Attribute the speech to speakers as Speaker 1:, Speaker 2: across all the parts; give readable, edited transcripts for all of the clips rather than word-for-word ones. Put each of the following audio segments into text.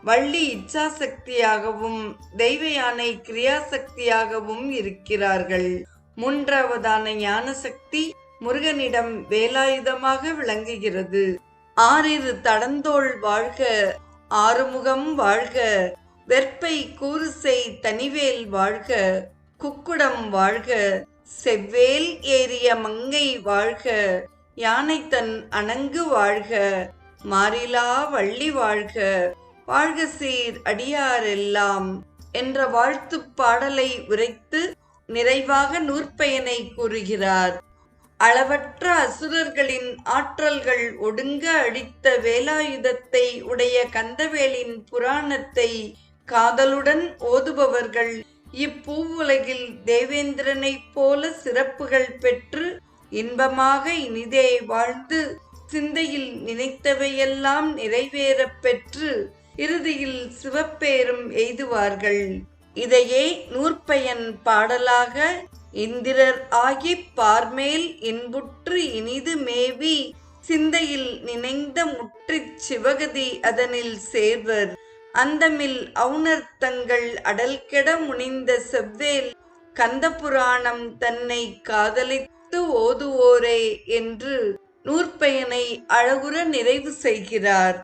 Speaker 1: வள்ளி இச்சாசக்தியாகவும் தெய்வ யானை கிரியாசக்தியாகவும் இருக்கிறார்கள். மூன்றாவதான ஞான சக்தி முருகனிடம் வேலாயுதமாக விளங்குகிறது. ஆறிரு தடந்தோள் வாழ்க, ஆறுமுகம் வாழ்க, வெற்பை கூறுசை தனிவேல் வாழ்க, குக்குடம் வாழ்க, செவ்வேல் ஏறிய மங்கை வாழ்க, யானை தன் அணங்கு வாழ்க, மாறிலா வள்ளி வாழ்க, வாழ்க சீர் அடியாரெல்லாம் என்ற வாழ்த்துப் பாடலை உரைத்து நிறைவாக நூற்பயனை கூறுகிறார். அளவற்ற அசுரர்களின் ஆற்றல்கள் ஒடுங்க அடித்த வேலாயுதத்தை உடைய கந்தவேலின் புராணத்தை காதலுடன் ஓதுபவர்கள் இப்பூவுலகில் தேவேந்திரனைப் போல சிறப்புகள் பெற்று இன்பமாக இனிதே வாழ்ந்து சிந்தையில் நினைத்தவையெல்லாம் நிறைவேறப் பெற்று இறுதியில் சிவப்பேரும் எய்துவார்கள். இதையே நூற்பயன் பாடலாக இந்திரர் ஆகிப் பார்மேல் இன்புற்று இனிது மேவி சிந்தையில் நினைந்த முற்றிச் சிவகதி அதனில் சேர்வர் அந்தமில் அவுணர் தங்கள் அடல்கெட முனிந்த செவ்வேல் கந்தபுராணம் தன்னை காதலித்து ஓதுவோரே என்று நூற்பயனை அழகுற நிறைவு செய்கிறார்.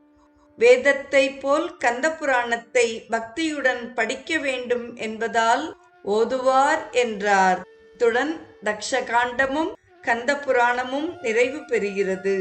Speaker 1: வேதத்தை போல் கந்தபுராணத்தை பக்தியுடன் படிக்க வேண்டும் என்பதால் ஓதுவார் என்றார். இத்துடன் தக்ஷகாண்டமும் கந்தபுராணமும் நிறைவு பெறுகிறது.